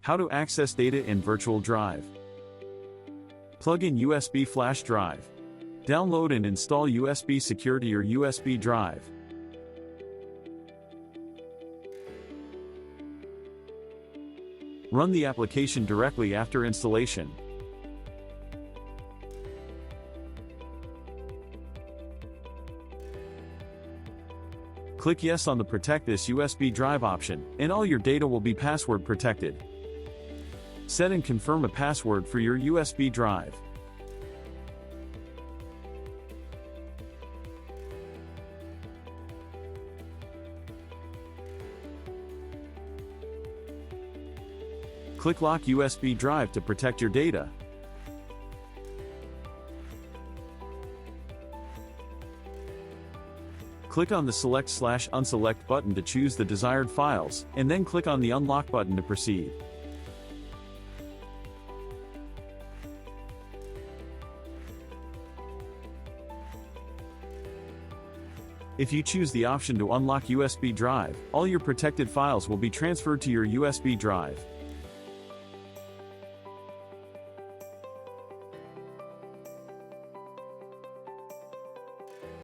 How to access data in virtual drive. Plug in USB flash drive. Download and install USB Secure to your USB drive. Run the application directly after installation. Click Yes on the Protect this USB drive option, and all your data will be password protected. Set and confirm a password for your USB drive. Click Lock USB drive to protect your data. Click on the Select/Unselect button to choose the desired files, and then click on the Unlock button to proceed. If you choose the option to unlock USB drive, all your protected files will be transferred to your USB drive.